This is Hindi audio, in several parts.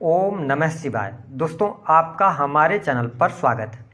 ओम नमः शिवाय। दोस्तों, आपका हमारे चैनल पर स्वागत है।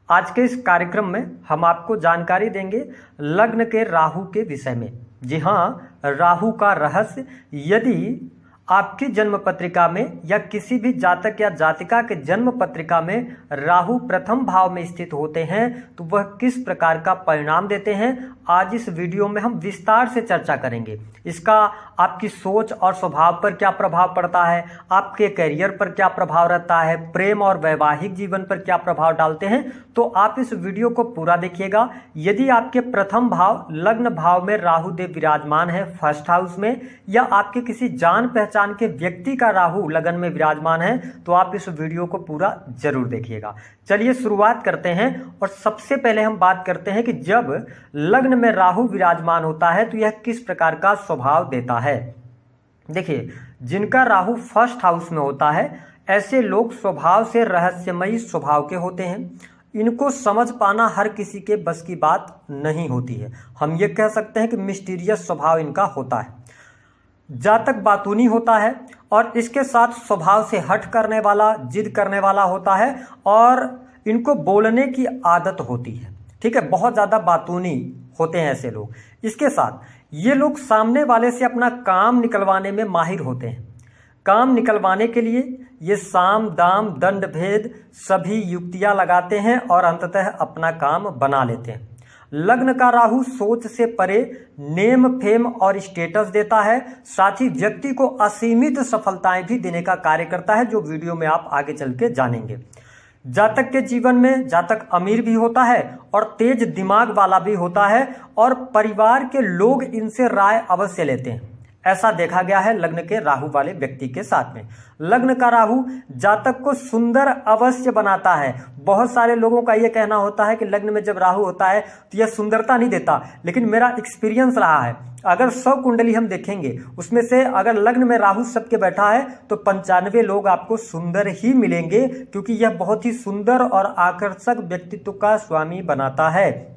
आज के इस कार्यक्रम में हम आपको जानकारी देंगे लग्न के राहु के विषय में। जी हाँ, राहु का रहस्य। यदि आपकी जन्म पत्रिका में या किसी भी जातक या जातिका के जन्म पत्रिका में राहु प्रथम भाव में स्थित होते हैं तो वह किस प्रकार का परिणाम देते हैं, आज इस वीडियो में हम विस्तार से चर्चा करेंगे। इसका आपकी सोच और स्वभाव पर क्या प्रभाव पड़ता है, आपके करियर पर क्या प्रभाव रहता है, प्रेम और वैवाहिक जीवन पर क्या प्रभाव डालते हैं। तो आप इस वीडियो को पूरा देखिएगा। यदि आपके प्रथम भाव लग्न भाव में राहु देव विराजमान है फर्स्ट हाउस में, या आपके किसी जान पहचान के व्यक्ति का राहु लगन में विराजमान है, तो आप इस वीडियो को पूरा जरूर देखिएगा। चलिए शुरुआत करते हैं। और सबसे पहले हम बात करते हैं कि जब लग्न में राहु विराजमान होता है तो यह किस प्रकार का स्वभाव देता है। देखिए, जिनका राहु फर्स्ट हाउस में होता है ऐसे लोग स्वभाव से रहस्यमयी स्वभाव के होते हैं। इनको समझ पाना हर किसी के बस की बात नहीं होती है। हम ये कह सकते हैं कि मिस्टीरियस स्वभाव इनका होता है। जातक बातूनी होता है और इसके साथ स्वभाव से हट करने वाला, जिद करने वाला होता है और इनको बोलने की आदत होती है। ठीक है, बहुत ज़्यादा बातूनी होते हैं ऐसे लोग। इसके साथ ये लोग सामने वाले से अपना काम निकलवाने में माहिर होते हैं। काम निकलवाने के लिए ये साम दाम दंड भेद सभी युक्तियां लगाते हैं और अंततः अपना काम बना लेते हैं। लग्न का राहु सोच से परे नेम फेम और स्टेटस देता है, साथ ही व्यक्ति को असीमित सफलताएं भी देने का कार्य करता है, जो वीडियो में आप आगे चल के जानेंगे। जातक के जीवन में जातक अमीर भी होता है और तेज दिमाग वाला भी होता है और परिवार के लोग इनसे राय अवश्य लेते हैं। ऐसा देखा गया है लग्न के राहु वाले व्यक्ति के साथ में। लग्न का राहु जातक को सुंदर अवश्य बनाता है। बहुत सारे लोगों का यह कहना होता है कि लग्न में जब राहु होता है तो यह सुंदरता नहीं देता, लेकिन मेरा एक्सपीरियंस रहा है, अगर 100 कुंडली हम देखेंगे उसमें से अगर लग्न में राहु सबके बैठा है तो 95 लोग आपको सुंदर ही मिलेंगे, क्योंकि यह बहुत ही सुंदर और आकर्षक व्यक्तित्व का स्वामी बनाता है।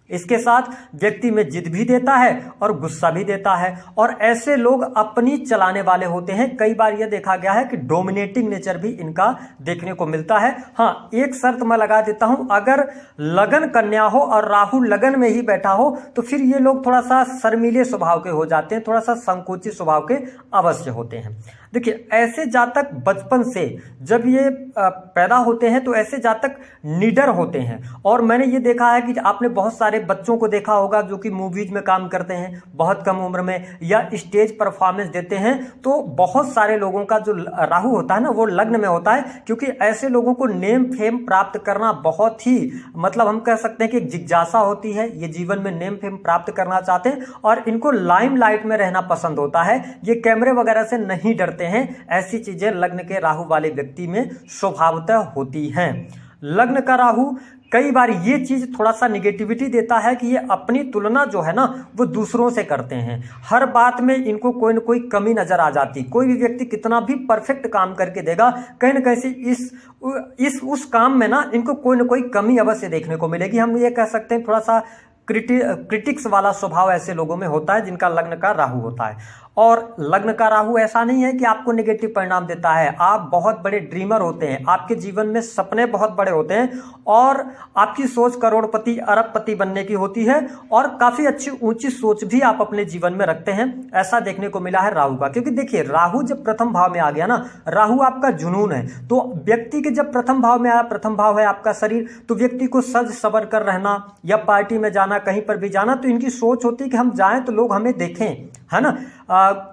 इसके साथ व्यक्ति में जिद भी देता है और गुस्सा भी देता है और ऐसे लोग अपनी चलाने वाले होते हैं। कई बार यह देखा गया है कि डोमिनेटिंग नेचर भी इनका देखने को मिलता है। हाँ, एक शर्त मैं लगा देता हूं, अगर लगन कन्या हो और राहु लगन में ही बैठा हो तो फिर ये लोग थोड़ा सा शर्मीले स्वभाव के हो जाते हैं, थोड़ा सा संकोची स्वभाव के अवश्य होते हैं। देखिए, ऐसे जातक बचपन से जब ये पैदा होते हैं तो ऐसे जातक निडर होते हैं। और मैंने ये देखा है कि आपने बहुत सारे बच्चों को देखा होगा जो कि मूवीज में काम करते हैं बहुत कम उम्र में, या स्टेज परफॉर्मेंस देते हैं, तो बहुत सारे लोगों का जो राहु होता है ना वो लग्न में होता है, क्योंकि ऐसे लोगों को नेम फेम प्राप्त करना बहुत ही, मतलब हम कह सकते हैं कि एक जिज्ञासा होती है। ये जीवन में नेम फेम प्राप्त करना चाहते हैं और इनको लाइमलाइट में रहना पसंद होता है। ये कैमरे वगैरह से नहीं डरते हैं। ऐसी चीजें लग्न के राहु वाले व्यक्ति में स्वभावतः होती हैं। लग्न का राहु कई बार ये चीज थोड़ा सा निगेटिविटी देता है कि ये अपनी तुलना जो है ना वो दूसरों से करते हैं। हर बात में इनको कोई न कोई कमी नजर आ जाती। कोई भी व्यक्ति कितना भी परफेक्ट काम करके देगा, कहीं न कहीं उस काम में ना इनको कोई न कोई कमी अवश्य देखने को मिलेगी। हम ये कह सकते हैं थोड़ा सा क्रिटिक्स वाला स्वभाव ऐसे लोगों में होता है जिनका लग्न का राहु होता है। और लग्न का राहु ऐसा नहीं है कि आपको नेगेटिव परिणाम देता है। आप बहुत बड़े ड्रीमर होते हैं, आपके जीवन में सपने बहुत बड़े होते हैं और आपकी सोच करोड़पति अरबपति बनने की होती है और काफी अच्छी ऊंची सोच भी आप अपने जीवन में रखते हैं। ऐसा देखने को मिला है राहु का। क्योंकि देखिए, राहु जब प्रथम भाव में आ गया ना, राहु आपका जुनून है, तो व्यक्ति के जब प्रथम भाव में आया, प्रथम भाव है आपका शरीर, तो व्यक्ति को सज सवर कर रहना या पार्टी में जाना, कहीं पर भी जाना, तो इनकी सोच होती है कि हम जाएं तो लोग हमें देखें, है ना।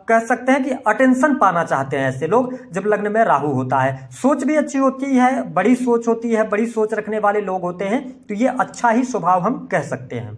कह सकते हैं कि अटेंशन पाना चाहते हैं ऐसे लोग जब लग्न में राहु होता है। सोच भी अच्छी होती है, बड़ी सोच होती है, बड़ी सोच रखने वाले लोग होते हैं, तो ये अच्छा ही स्वभाव हम कह सकते हैं।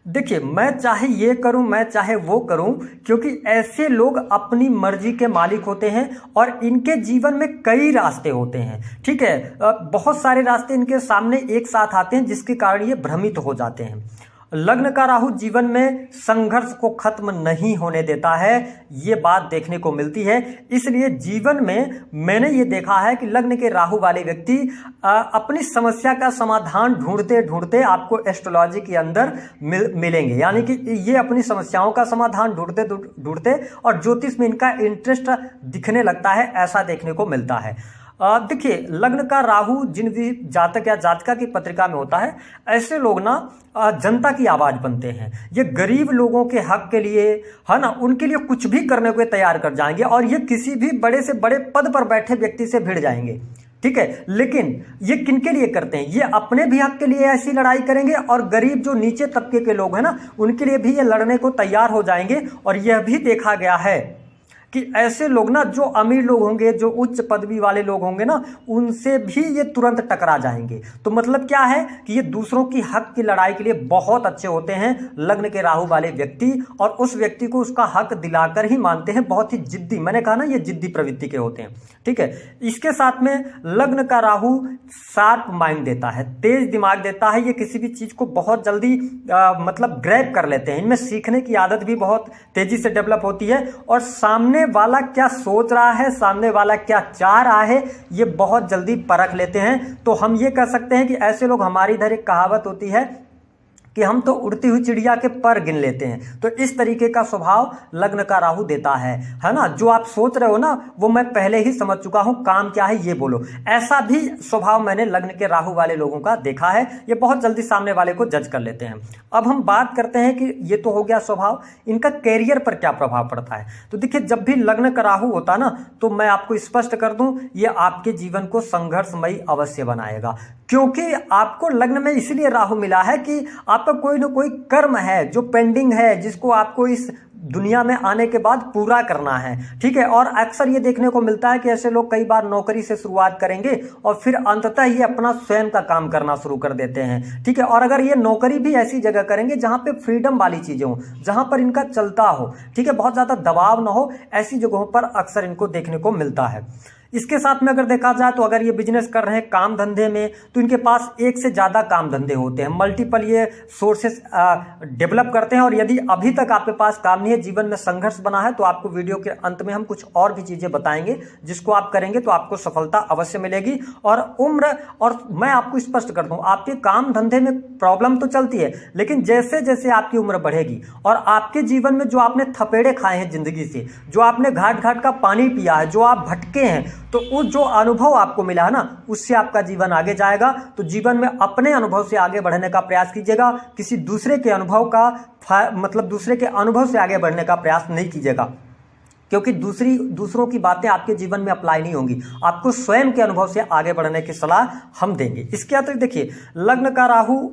देखिए, मैं चाहे ये करूं, मैं चाहे वो करूं, क्योंकि ऐसे लोग अपनी मर्जी के मालिक होते हैं और इनके जीवन में कई रास्ते होते हैं। ठीक है, बहुत सारे रास्ते इनके सामने एक साथ आते हैं जिसके कारण ये भ्रमित हो जाते हैं। लग्न का राहु जीवन में संघर्ष को खत्म नहीं होने देता है, ये बात देखने को मिलती है। इसलिए जीवन में मैंने ये देखा है कि लग्न के राहु वाले व्यक्ति अपनी समस्या का समाधान ढूंढते ढूंढते आपको एस्ट्रोलॉजी के अंदर मिलेंगे। यानी कि ये अपनी समस्याओं का समाधान ढूंढते ढूंढते और ज्योतिष में इनका इंटरेस्ट दिखने लगता है, ऐसा देखने को मिलता है। देखिए, लग्न का राहु जिन भी जातक या जातिका की पत्रिका में होता है, ऐसे लोग ना जनता की आवाज बनते हैं। ये गरीब लोगों के हक के लिए, है ना, उनके लिए कुछ भी करने को तैयार कर जाएंगे और ये किसी भी बड़े से बड़े पद पर बैठे व्यक्ति से भिड़ जाएंगे। ठीक है, लेकिन ये किनके लिए करते हैं? ये अपने भी हक के लिए ऐसी लड़ाई करेंगे और गरीब जो नीचे तबके के लोग हैं ना, उनके लिए भी ये लड़ने को तैयार हो जाएंगे। और यह भी देखा गया है कि ऐसे लोग ना, जो अमीर लोग होंगे, जो उच्च पदवी वाले लोग होंगे ना, उनसे भी ये तुरंत टकरा जाएंगे। तो मतलब क्या है कि ये दूसरों की हक की लड़ाई के लिए बहुत अच्छे होते हैं लग्न के राहु वाले व्यक्ति, और उस व्यक्ति को उसका हक दिलाकर ही मानते हैं। बहुत ही जिद्दी, मैंने कहा ना, ये जिद्दी प्रवृत्ति के होते हैं। ठीक है, इसके साथ में लग्न का राहु शार्प माइंड देता है, तेज दिमाग देता है। ये किसी भी चीज को बहुत जल्दी मतलब ग्रैब कर लेते हैं। इनमें सीखने की आदत भी बहुत तेजी से डेवलप होती है और सामने वाला क्या सोच रहा है, सामने वाला क्या चाह रहा है, ये बहुत जल्दी परख लेते हैं। तो हम ये कह सकते हैं कि ऐसे लोग, हमारी इधर एक कहावत होती है कि हम तो उड़ती हुई चिड़िया के पर गिन लेते हैं। तो इस तरीके का स्वभाव लग्न का राहु देता है ना। जो आप सोच रहे हो ना, वो मैं पहले ही समझ चुका हूं, काम क्या है ये बोलो। ऐसा भी स्वभाव मैंने लग्न के राहु वाले लोगों का देखा है। ये बहुत जल्दी सामने वाले को जज कर लेते हैं। अब हम बात करते हैं कि ये तो हो गया स्वभाव, इनका कैरियर पर क्या प्रभाव पड़ता है। तो देखिए, जब भी लग्न का राहु होता ना, तो मैं आपको स्पष्ट कर दूं, ये आपके जीवन को संघर्षमयी अवश्य बनाएगा। क्योंकि आपको लग्न में इसलिए राहु मिला है कि आपका कोई ना कोई कर्म है जो पेंडिंग है, जिसको आपको इस दुनिया में आने के बाद पूरा करना है। ठीक है, और अक्सर ये देखने को मिलता है कि ऐसे लोग कई बार नौकरी से शुरुआत करेंगे और फिर अंततः ये अपना स्वयं का काम करना शुरू कर देते हैं। ठीक है, और अगर ये नौकरी भी ऐसी जगह करेंगे जहां पे फ्रीडम वाली चीजें हो, जहां पर इनका चलता हो, ठीक है, बहुत ज्यादा दबाव ना हो, ऐसी जगहों पर अक्सर इनको देखने को मिलता है। इसके साथ में अगर देखा जाए तो अगर ये बिजनेस कर रहे हैं काम धंधे में, तो इनके पास एक से ज्यादा काम धंधे होते हैं, मल्टीपल ये सोर्सेस डेवलप करते हैं। और यदि अभी तक आपके पास काम नहीं है, जीवन में संघर्ष बना है, तो आपको वीडियो के अंत में हम कुछ और भी चीजें बताएंगे, जिसको आप करेंगे तो आपको सफलता अवश्य मिलेगी। और उम्र, और मैं आपको स्पष्ट कर दूं, आपके काम धंधे में प्रॉब्लम तो चलती है, लेकिन जैसे जैसे आपकी उम्र बढ़ेगी और आपके जीवन में जो आपने थपेड़े खाए हैं जिंदगी से, जो आपने घाट घाट का पानी पिया है, जो आप भटके हैं, तो उस जो अनुभव आपको मिला है ना, उससे आपका जीवन आगे जाएगा। तो जीवन में अपने अनुभव से आगे बढ़ने का प्रयास कीजिएगा, किसी दूसरे के अनुभव का मतलब दूसरे के अनुभव से आगे बढ़ने का प्रयास नहीं कीजिएगा, क्योंकि दूसरों की बातें आपके जीवन में अप्लाई नहीं होंगी। आपको स्वयं के अनुभव से आगे बढ़ने की सलाह हम देंगे। इसके अतिरिक्त देखिए, लग्न का राहु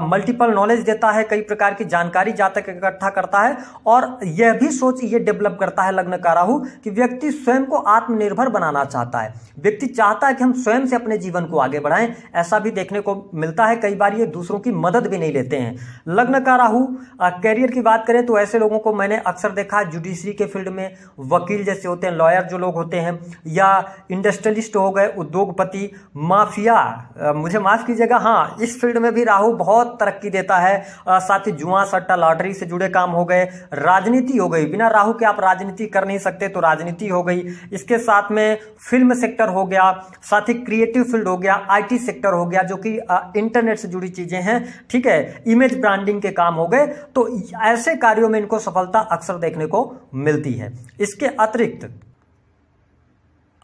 मल्टीपल नॉलेज देता है, कई प्रकार की जानकारी जातक इकट्ठा करता है, और यह भी सोच ये डेवलप करता है लग्न का राहु कि व्यक्ति स्वयं को आत्मनिर्भर बनाना चाहता है। व्यक्ति चाहता है कि हम स्वयं से अपने जीवन को आगे बढ़ाएं, ऐसा भी देखने को मिलता है। कई बार ये दूसरों की मदद भी नहीं लेते हैं। लग्न का राहु कैरियर की बात करें तो ऐसे लोगों को मैंने अक्सर देखा है जुडिशरी के फील्ड में, वकील जैसे होते हैं, लॉयर जो लोग होते हैं, या इंडस्ट्रियलिस्ट हो गए, उद्योगपति, माफिया, मुझे माफ कीजिएगा, हाँ, इस फील्ड में भी राहु बहुत तरक्की देता है। साथ ही जुआ सट्टा लॉटरी से जुड़े काम हो गए, राजनीति हो गई, बिना राहु के आप राजनीति कर नहीं सकते, तो राजनीति हो गई। इसके साथ में फिल्म सेक्टर हो गया, साथ ही क्रिएटिव फील्ड हो गया, आईटी सेक्टर हो गया, जो कि इंटरनेट से जुड़ी चीजें हैं। ठीक है, इमेज ब्रांडिंग के काम हो गए। तो ऐसे कार्यों में इनको सफलता अक्सर देखने को मिलती है। इसके अतिरिक्त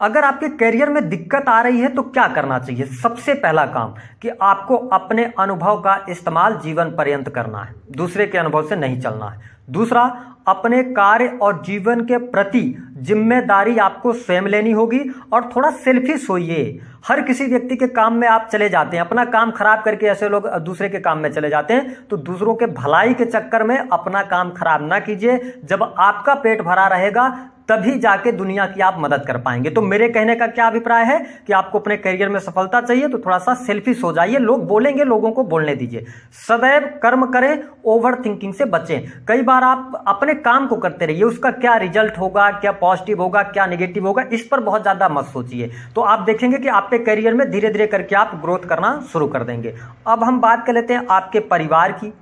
अगर आपके करियर में दिक्कत आ रही है तो क्या करना चाहिए? सबसे पहला काम कि आपको अपने अनुभव का इस्तेमाल जीवन पर्यंत करना है, दूसरे के अनुभव से नहीं चलना है। दूसरा, अपने कार्य और जीवन के प्रति जिम्मेदारी आपको स्वयं लेनी होगी और थोड़ा सेल्फिश होइए। हर किसी व्यक्ति के काम में आप चले जाते हैं, अपना काम खराब करके ऐसे लोग दूसरे के काम में चले जाते हैं। तो दूसरों के भलाई के चक्कर में अपना काम खराब ना कीजिए। जब आपका पेट भरा रहेगा तभी जाके दुनिया की आप मदद कर पाएंगे। तो मेरे कहने का क्या अभिप्राय है कि आपको अपने करियर में सफलता चाहिए तो थोड़ा सा सेल्फिश हो जाइए। लोग बोलेंगे, लोगों को बोलने दीजिए। सदैव कर्म करें, ओवर थिंकिंग से बचें। कई बार आप अपने काम को करते रहिए, उसका क्या रिजल्ट होगा, क्या पॉजिटिव होगा, क्या नेगेटिव होगा, इस पर बहुत ज्यादा मत सोचिए। तो आप देखेंगे कि आपके करियर में धीरे धीरे करके आप ग्रोथ करना शुरू कर देंगे। अब हम बात कर लेते हैं आपके परिवार की।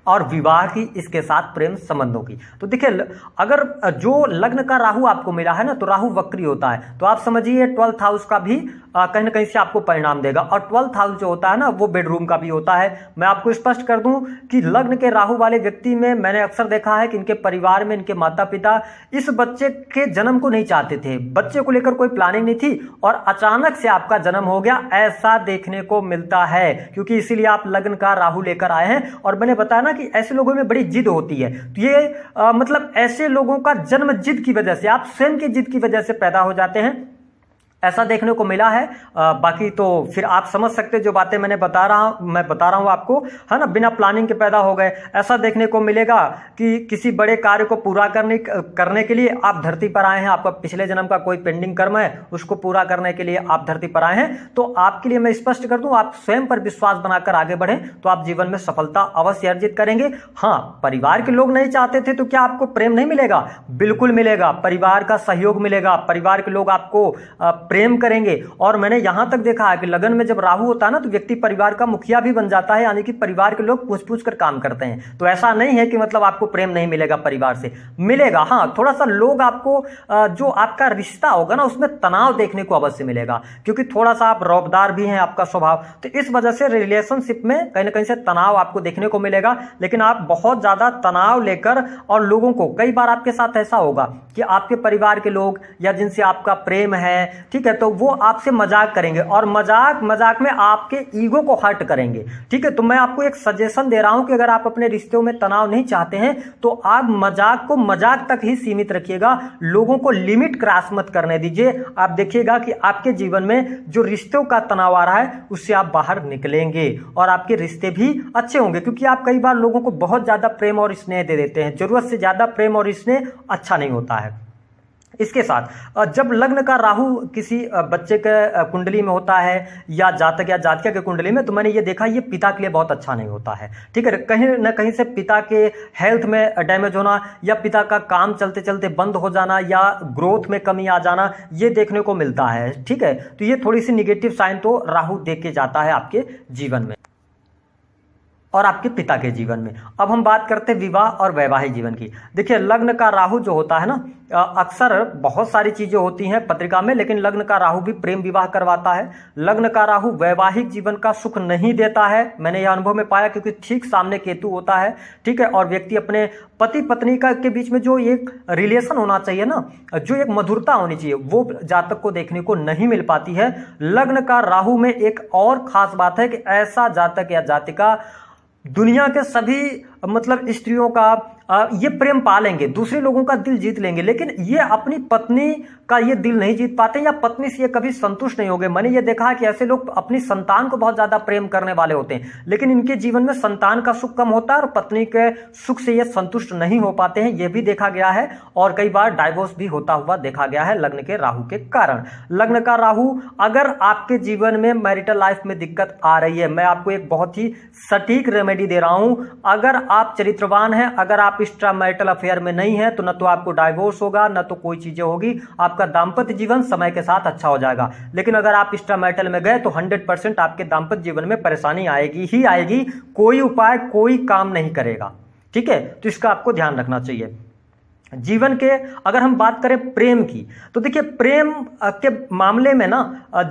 और विवाह की, इसके साथ प्रेम संबंधों की। तो देखिए, अगर जो लग्न का राहु आपको मिला है ना, तो राहु वक्री होता है, तो आप समझिए 12th हाउस का भी कहीं ना कहीं से आपको परिणाम देगा। और 12th हाउस जो होता है ना, वो बेडरूम का भी होता है। मैं आपको स्पष्ट कर दूं कि लग्न के राहु वाले व्यक्ति में मैंने अक्सर देखा है कि इनके परिवार में इनके माता पिता इस बच्चे के जन्म को नहीं चाहते थे, बच्चे को लेकर कोई प्लानिंग नहीं थी, और अचानक से आपका जन्म हो गया, ऐसा देखने को मिलता है। क्योंकि इसीलिए आप लग्न का राहु लेकर आए हैं। और मैंने बताया ना कि ऐसे लोगों में बड़ी जिद होती है, तो ये मतलब ऐसे लोगों का जन्म जिद की वजह से, आप स्वयं की जिद की वजह से पैदा हो जाते हैं, ऐसा देखने को मिला है। बाकी तो फिर आप समझ सकते जो बातें मैं बता रहा हूं आपको, है ना, बिना प्लानिंग के पैदा हो गए। ऐसा देखने को मिलेगा कि किसी बड़े कार्य को पूरा करने के लिए आप धरती पर आए हैं, आपका पिछले जन्म का कोई पेंडिंग कर्म है, उसको पूरा करने के लिए आप धरती पर आए हैं। तो आपके लिए मैं स्पष्ट कर दूं, आप स्वयं पर विश्वास बनाकर आगे बढ़ें तो आप जीवन में सफलता अवश्य अर्जित करेंगे। हाँ, परिवार के लोग नहीं चाहते थे तो क्या आपको प्रेम नहीं मिलेगा? बिल्कुल मिलेगा, परिवार का सहयोग मिलेगा, परिवार के लोग आपको प्रेम करेंगे। और मैंने यहां तक देखा है कि लगन में जब राहु होता है ना, तो व्यक्ति परिवार का मुखिया भी बन जाता है, यानी कि परिवार के लोग पूछ कर काम करते हैं। तो ऐसा नहीं है कि मतलब आपको प्रेम नहीं मिलेगा, परिवार से मिलेगा। हाँ, थोड़ा सा लोग आपको जो आपका रिश्ता होगा ना, उसमें तनाव देखने को अवश्य मिलेगा, क्योंकि थोड़ा सा आप रौबदार भी हैं, आपका स्वभाव, तो इस वजह से रिलेशनशिप में कहीं ना कहीं से तनाव आपको देखने को मिलेगा। लेकिन आप बहुत ज्यादा तनाव लेकर, और लोगों को कई बार आपके साथ ऐसा होगा कि आपके परिवार के लोग या जिनसे आपका प्रेम है, ठीक है, तो वो आपसे मजाक करेंगे, और मजाक में आपके ईगो को हर्ट करेंगे। ठीक है, तो मैं आपको एक सजेशन दे रहा हूं कि अगर आप अपने रिश्तों में तनाव नहीं चाहते हैं तो आप मजाक को मजाक तक ही सीमित रखिएगा, लोगों को लिमिट क्रॉस मत करने दीजिए। आप देखिएगा कि आपके जीवन में जो रिश्तों का तनाव आ रहा है उससे आप बाहर निकलेंगे और आपके रिश्ते भी अच्छे होंगे। क्योंकि आप कई बार लोगों को बहुत ज्यादा प्रेम और स्नेह दे देते हैं, जरूरत से ज्यादा प्रेम और स्नेह अच्छा नहीं होता है। इसके साथ जब लग्न का राहु किसी बच्चे के कुंडली में होता है या जातक या जातिका के कुंडली में, तो मैंने ये देखा ये पिता के लिए बहुत अच्छा नहीं होता है। ठीक है, कहीं ना कहीं से पिता के हेल्थ में डैमेज होना, या पिता का काम चलते चलते बंद हो जाना, या ग्रोथ में कमी आ जाना, ये देखने को मिलता है। ठीक है, तो ये थोड़ी सी निगेटिव साइन तो राहु देख के जाता है आपके जीवन में और आपके पिता के जीवन में। अब हम बात करते हैं विवाह और वैवाहिक जीवन की। देखिए, लग्न का राहु जो होता है ना, अक्सर बहुत सारी चीजें होती हैं पत्रिका में, लेकिन लग्न का राहु भी प्रेम विवाह करवाता है। लग्न का राहु वैवाहिक जीवन का सुख नहीं देता है, मैंने यह अनुभव में पाया, क्योंकि ठीक सामने केतु होता है। ठीक है, और व्यक्ति अपने पति पत्नी का के बीच में जो एक रिलेशन होना चाहिए ना, जो एक मधुरता होनी चाहिए, वो जातक को देखने को नहीं मिल पाती है। लग्न का राहु में एक और खास बात है कि ऐसा जातक या जातिका दुनिया के सभी मतलब स्त्रियों का ये प्रेम पा लेंगे, दूसरे लोगों का दिल जीत लेंगे, लेकिन ये अपनी पत्नी का ये दिल नहीं जीत पाते, या पत्नी से ये कभी संतुष्ट नहीं होंगे। मैंने ये देखा है कि ऐसे लोग अपनी संतान को बहुत ज्यादा प्रेम करने वाले होते हैं, लेकिन इनके जीवन में संतान का सुख कम होता है और पत्नी के सुख से ये संतुष्ट नहीं हो पाते हैं, ये भी देखा गया है। और कई बार डाइवोर्स भी होता हुआ देखा गया है लग्न के राहु के कारण। लग्न का राहु अगर आपके जीवन में मैरिटल लाइफ में दिक्कत आ रही है, मैं आपको एक बहुत ही सटीक रेमेडी दे रहा हूं। अगर आप चरित्रवान हैं, अगर आप एक्स्ट्रा मैरिटल अफेयर में नहीं है, तो न तो आपको डाइवोर्स होगा, न तो कोई चीजें होगी, आपका दाम्पत्य जीवन समय के साथ अच्छा हो जाएगा। लेकिन अगर आप एक्स्ट्रा मैरिटल में गए तो 100% आपके दाम्पत्य जीवन में परेशानी आएगी ही आएगी, कोई उपाय कोई काम नहीं करेगा। ठीक है, तो इसका आपको ध्यान रखना चाहिए। जीवन के अगर हम बात करें प्रेम की, तो देखिए प्रेम के मामले में ना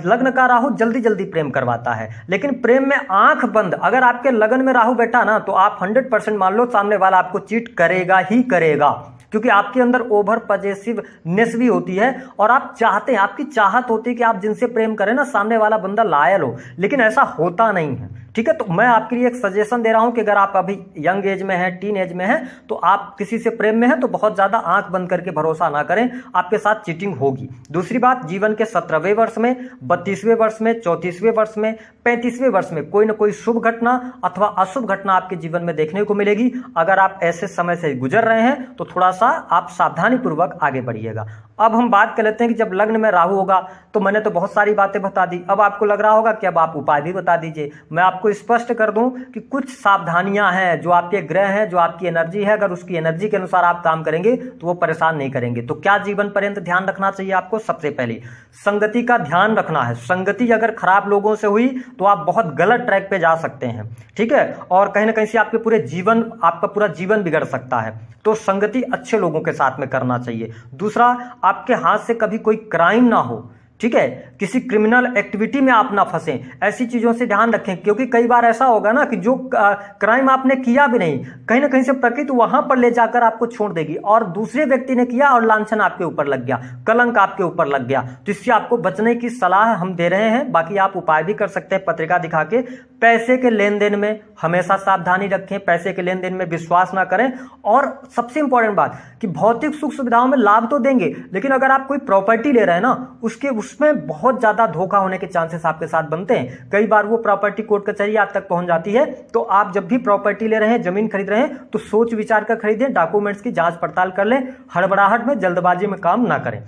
लग्न का राहु जल्दी जल्दी प्रेम करवाता है, लेकिन प्रेम में आंख बंद अगर आपके लगन में राहु बैठा ना, तो आप 100% मान लो सामने वाला आपको चीट करेगा ही करेगा, क्योंकि आपके अंदर ओवर पॉजेसिवनेस भी होती है और आप चाहते हैं, आपकी चाहत होती है कि आप जिनसे प्रेम करें ना, सामने वाला बंदा लायल हो, लेकिन ऐसा होता नहीं है। ठीक है, तो मैं आपके लिए एक सजेशन दे रहा हूं कि अगर आप अभी यंग एज में हैं, टीन एज में हैं, तो आप किसी से प्रेम में हैं तो बहुत ज्यादा आंख बंद करके भरोसा ना करें, आपके साथ चीटिंग होगी। दूसरी बात, जीवन के 17वें वर्ष में, 32वें वर्ष में, 34वें वर्ष में, 35वें वर्ष में कोई ना कोई शुभ घटना अथवा अशुभ घटना आपके जीवन में देखने को मिलेगी। अगर आप ऐसे समय से गुजर रहे हैं तो थोड़ा सा आप सावधानी पूर्वक आगे बढ़िएगा। अब हम बात कर लेते हैं कि जब लग्न में राहु होगा, तो मैंने तो बहुत सारी बातें बता दी, अब आपको लग रहा होगा कि अब आप उपाय भी बता दीजिए। मैं आपको आपको स्पष्ट कर दूं कि कुछ सावधानियां हैं जो आपके ग्रह हैं, जो आपकी एनर्जी है, अगर उसकी एनर्जी के अनुसार आप काम करेंगे तो वो परेशान नहीं करेंगे। तो क्या जीवन पर्यंत ध्यान रखना चाहिए आपको? सबसे पहले संगति का ध्यान रखना है। संगति अगर खराब लोगों से हुई तो आप बहुत गलत ट्रैक पे जा सकते हैं, ठीक है, और कहीं ना कहीं से आपका पूरा जीवन बिगड़ सकता है। तो संगति अच्छे लोगों के साथ में करना चाहिए। दूसरा, आपके हाथ से कभी कोई क्राइम ना हो, ठीक है, किसी क्रिमिनल एक्टिविटी में आप ना फंसे, ऐसी चीजों से ध्यान रखें। क्योंकि कई बार ऐसा होगा ना कि जो क्राइम आपने किया भी नहीं, कहीं ना कहीं से प्रकृति वहां पर ले जाकर आपको छोड़ देगी और दूसरे व्यक्ति ने किया और लांछन आपके ऊपर लग गया, कलंक आपके ऊपर लग गया। तो इससे आपको बचने की सलाह हम दे रहे हैं। बाकी आप उपाय भी कर सकते हैं पत्रिका दिखा के। पैसे के लेन देन में हमेशा सावधानी रखें, पैसे के लेन देन में विश्वास ना करें। और सबसे इंपॉर्टेंट बात कि भौतिक सुख सुविधाओं में लाभ तो देंगे, लेकिन अगर आप कोई प्रॉपर्टी ले रहे हैं ना, उसमें बहुत ज्यादा धोखा होने के चांसेस आपके साथ बनते हैं। कई बार वो प्रॉपर्टी कोर्ट कचहरी आप तक पहुंच जाती है। तो आप जब भी प्रॉपर्टी ले रहे हैं, जमीन खरीद रहे हैं, तो सोच विचार कर खरीदें, डॉक्यूमेंट्स की जांच पड़ताल कर लें, हड़बड़ाहट में जल्दबाजी में काम ना करें।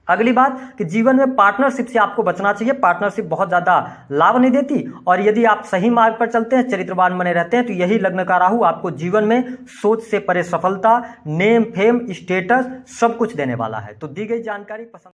अगली बात कि जीवन में पार्टनरशिप से आपको बचना चाहिए। पार्टनरशिप बहुत ज्यादा लाभ नहीं देती, और यदि आप सही मार्ग पर चलते हैं, चरित्रवान बने रहते हैं, तो यही लग्न का राहु आपको जीवन में सोच से परे सफलता, नेम, फेम, स्टेटस सब कुछ देने वाला है। तो दी गई जानकारी पसंद